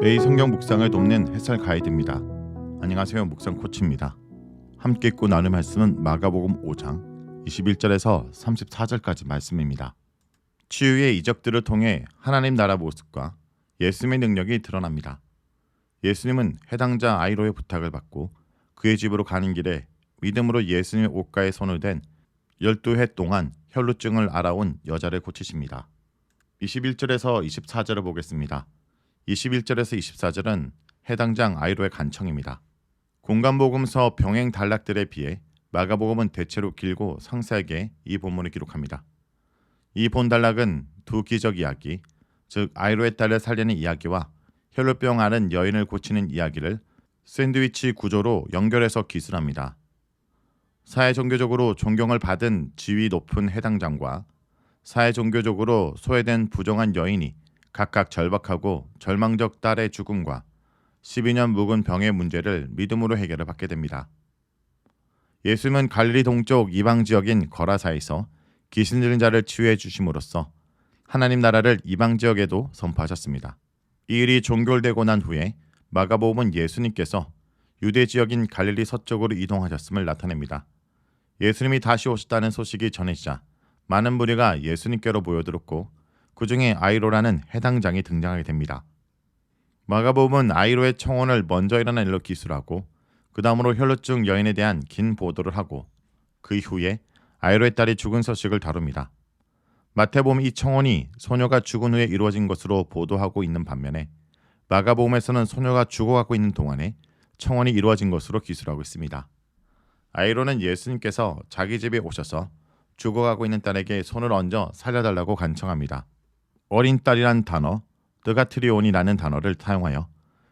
매일 성경 묵상을 돕는 햇살 가이드입니다. 안녕하세요. 묵상 코치입니다. 함께 읽고 나눌 말씀은 마가복음 5장 21절에서 34절까지 말씀입니다. 치유의 이적들을 통해 하나님 나라 모습과 예수님의 능력이 드러납니다. 예수님은 해당자 아이로의 부탁을 받고 그의 집으로 가는 길에 믿음으로 예수님의 옷가에 손을 댄 12해 동안 혈루증을 앓아온 여자를 고치십니다. 21절에서 24절을 보겠습니다. 21절에서 24절은 해당장 아이로의 간청입니다. 공간복음서 병행 단락들에 비해 마가복음은 대체로 길고 상세하게 이 본문을 기록합니다. 이 본단락은 두 기적 이야기, 즉 아이로의 딸을 살리는 이야기와 혈루병 앓은 여인을 고치는 이야기를 샌드위치 구조로 연결해서 기술합니다. 사회종교적으로 존경을 받은 지위 높은 해당장과 사회종교적으로 소외된 부정한 여인이 각각 절박하고 절망적 딸의 죽음과 12년 묵은 병의 문제를 믿음으로 해결을 받게 됩니다. 예수님은 갈릴리 동쪽 이방 지역인 거라사에서 귀신 들린 자를 치유해 주심으로써 하나님 나라를 이방 지역에도 선포하셨습니다. 이 일이 종결되고 난 후에 마가복음은 예수님께서 유대 지역인 갈릴리 서쪽으로 이동하셨음을 나타냅니다. 예수님이 다시 오셨다는 소식이 전해지자 많은 무리가 예수님께로 모여들었고 그 중에 아이로라는 해당장이 등장하게 됩니다. 마가복음은 아이로의 청혼을 먼저 일어난 일로 기술하고 그 다음으로 혈루증 여인에 대한 긴 보도를 하고 그 이후에 아이로의 딸이 죽은 소식을 다룹니다. 마태복음 이 청혼이 소녀가 죽은 후에 이루어진 것으로 보도하고 있는 반면에 마가복음에서는 소녀가 죽어가고 있는 동안에 청혼이 이루어진 것으로 기술하고 있습니다. 아이로는 예수님께서 자기 집에 오셔서 죽어가고 있는 딸에게 손을 얹어 살려달라고 간청합니다. 어린 딸이란 단어, 드가트리온이라는 단어를 사용하여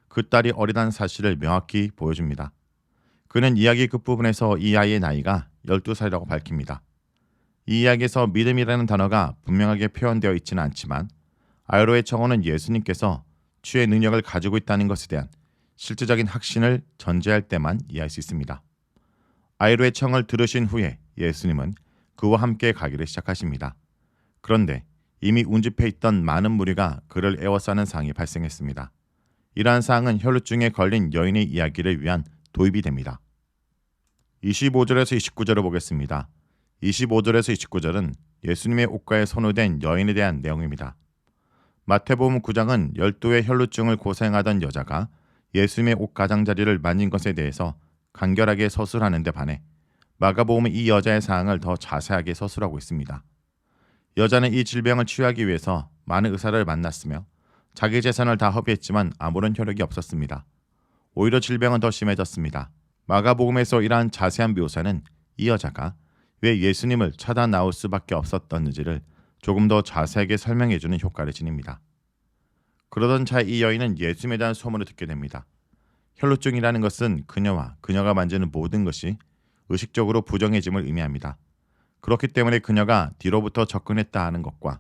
그 딸이 어리다는 사실을 명확히 보여줍니다. 그는 이야기 끝부분에서 이 아이의 나이가 12살이라고 밝힙니다. 이 이야기에서 믿음이라는 단어가 분명하게 표현되어 있지는 않지만 아이로의 청혼은 예수님께서 치유의 능력을 가지고 있다는 것에 대한 실질적인 확신을 전제할 때만 이해할 수 있습니다. 아이로의 청을 들으신 후에 예수님은 그와 함께 가기를 시작하십니다. 그런데 이미 운집해 있던 많은 무리가 그를 에워싸는 상황이 발생했습니다. 이러한 사항은 혈루증에 걸린 여인의 이야기를 위한 도입이 됩니다. 25절에서 29절을 보겠습니다. 25절에서 29절은 예수님의 옷가에 손을 댄 여인에 대한 내용입니다. 마태복음 9장은 12의 혈루증을 고생하던 여자가 예수님의 옷 가장자리를 만진 것에 대해서 간결하게 서술하는 데 반해 마가복음은 이 여자의 사항을 더 자세하게 서술하고 있습니다. 여자는 이 질병을 치유하기 위해서 많은 의사를 만났으며 자기 재산을 다 허비했지만 아무런 효력이 없었습니다. 오히려 질병은 더 심해졌습니다. 마가복음에서 이러한 자세한 묘사는 이 여자가 왜 예수님을 찾아 나올 수밖에 없었던지를 조금 더 자세하게 설명해주는 효과를 지닙니다. 그러던 차에 이 여인은 예수님에 대한 소문을 듣게 됩니다. 혈루증이라는 것은 그녀와 그녀가 만지는 모든 것이 의식적으로 부정해짐을 의미합니다. 그렇기 때문에 그녀가 뒤로부터 접근했다 하는 것과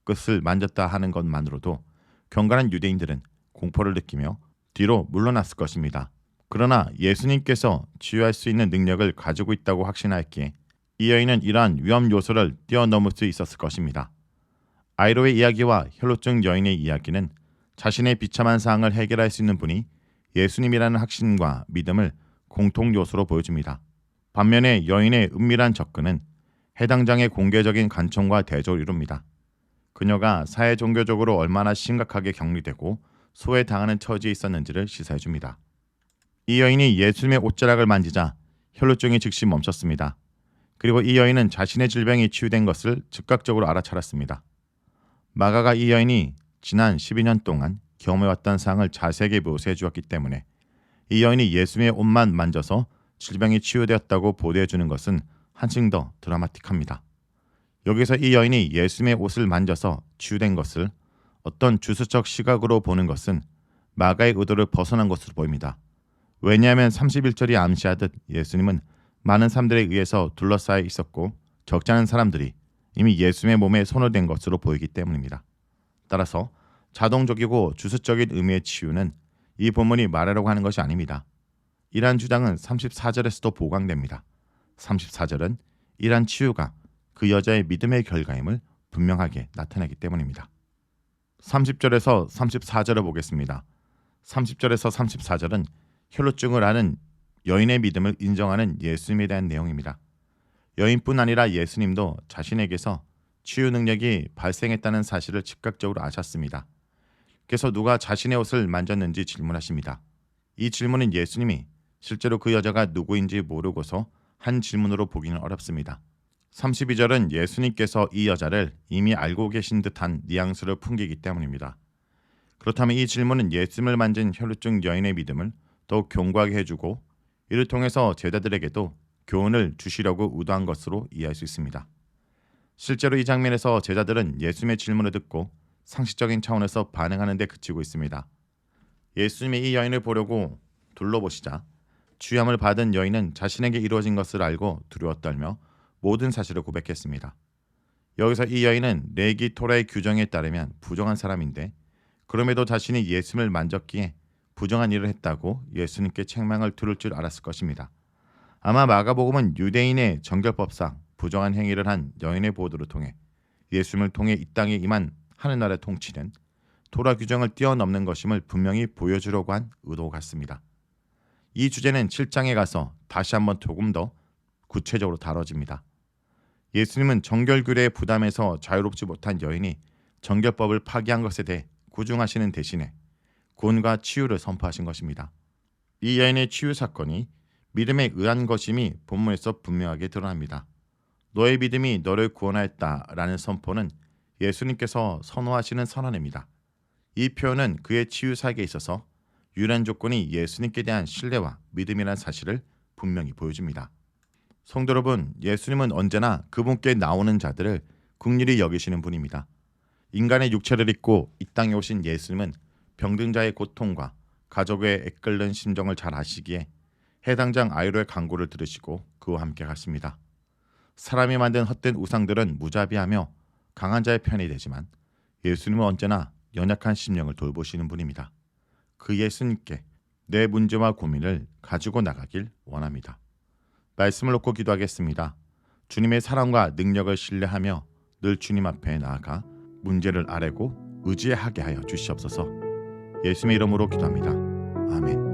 끝을 만졌다 하는 것만으로도 경건한 유대인들은 공포를 느끼며 뒤로 물러났을 것입니다. 그러나 예수님께서 치유할 수 있는 능력을 가지고 있다고 확신하였기에 이 여인은 이러한 위험 요소를 뛰어넘을 수 있었을 것입니다. 아이로의 이야기와 혈루증 여인의 이야기는 자신의 비참한 사항을 해결할 수 있는 분이 예수님이라는 확신과 믿음을 공통 요소로 보여줍니다. 반면에 여인의 은밀한 접근은 해당장의 공개적인 간청과 대조를 이룹니다. 그녀가 사회 종교적으로 얼마나 심각하게 격리되고 소외당하는 처지에 있었는지를 시사해줍니다. 이 여인이 예수님의 옷자락을 만지자 혈루증이 즉시 멈췄습니다. 그리고 이 여인은 자신의 질병이 치유된 것을 즉각적으로 알아차렸습니다. 마가가 이 여인이 지난 12년 동안 경험해왔던 사항을 자세하게 묘사해 주었기 때문에 이 여인이 예수님의 옷만 만져서 질병이 치유되었다고 보도해 주는 것은 한층 더 드라마틱합니다. 여기서 이 여인이 예수님의 옷을 만져서 치유된 것을 어떤 주수적 시각으로 보는 것은 마가의 의도를 벗어난 것으로 보입니다. 왜냐하면 31절이 암시하듯 예수님은 많은 사람들에 의해서 둘러싸여 있었고 적지 않은 사람들이 이미 예수님의 몸에 손을 댄 것으로 보이기 때문입니다. 따라서 자동적이고 주수적인 의미의 치유는 이 본문이 말하려고 하는 것이 아닙니다. 이러한 주장은 34절에서도 보강됩니다. 34절은 이러한 치유가 그 여자의 믿음의 결과임을 분명하게 나타내기 때문입니다. 30절에서 34절을 보겠습니다. 30절에서 34절은 혈루증을 앓은 여인의 믿음을 인정하는 예수님에 대한 내용입니다. 여인뿐 아니라 예수님도 자신에게서 치유 능력이 발생했다는 사실을 즉각적으로 아셨습니다. 그래서 누가 자신의 옷을 만졌는지 질문하십니다. 이 질문은 예수님이 실제로 그 여자가 누구인지 모르고서 한 질문으로 보기는 어렵습니다. 32절은 예수님께서 이 여자를 이미 알고 계신 듯한 뉘앙스를 풍기기 때문입니다. 그렇다면 이 질문은 예수님을 만진 혈루증 여인의 믿음을 더욱 견고하게 해주고 이를 통해서 제자들에게도 교훈을 주시려고 의도한 것으로 이해할 수 있습니다. 실제로 이 장면에서 제자들은 예수님의 질문을 듣고 상식적인 차원에서 반응하는 데 그치고 있습니다. 예수님이 이 여인을 보려고 둘러보시자 주ям을 받은 여인은 자신에게 이루어진 것을 알고 두려워 떨며 모든 사실을 고백했습니다. 여기서 이 여인은 레기 토라의 규정에 따르면 부정한 사람인데 그럼에도 자신이 예수님을 만졌기에 부정한 일을 했다고 예수님께 책망을 들을 줄 알았을 것입니다. 아마 마가복음은 유대인의 정결법상 부정한 행위를 한 여인의 보도를 통해 예수님을 통해 이 땅에 임한 하늘나라의 통치는 토라 규정을 뛰어넘는 것임을 분명히 보여주려고 한 의도 같습니다. 이 주제는 7장에 가서 다시 한번 조금 더 구체적으로 다뤄집니다. 예수님은 정결규례의 부담에서 자유롭지 못한 여인이 정결법을 파기한 것에 대해 구중하시는 대신에 구원과 치유를 선포하신 것입니다. 이 여인의 치유 사건이 믿음에 의한 것임이 본문에서 분명하게 드러납니다. 너의 믿음이 너를 구원하였다라는 선포는 예수님께서 선호하시는 선언입니다. 이 표현은 그의 치유 사역에 있어서 유일한 조건이 예수님께 대한 신뢰와 믿음이라는 사실을 분명히 보여줍니다. 성도 여러분, 예수님은 언제나 그분께 나오는 자들을 긍휼히 여기시는 분입니다. 인간의 육체를 입고 이 땅에 오신 예수님은 병든자의 고통과 가족의 애끓는 심정을 잘 아시기에 해당장 아이로의 강구를 들으시고 그와 함께 갔습니다. 사람이 만든 헛된 우상들은 무자비하며 강한 자의 편이 되지만 예수님은 언제나 연약한 심령을 돌보시는 분입니다. 그 예수님께 내 문제와 고민을 가지고 나가길 원합니다. 말씀을 놓고 기도하겠습니다. 주님의 사랑과 능력을 신뢰하며 늘 주님 앞에 나아가 문제를 아뢰고 의지하게 하여 주시옵소서. 예수님의 이름으로 기도합니다. 아멘.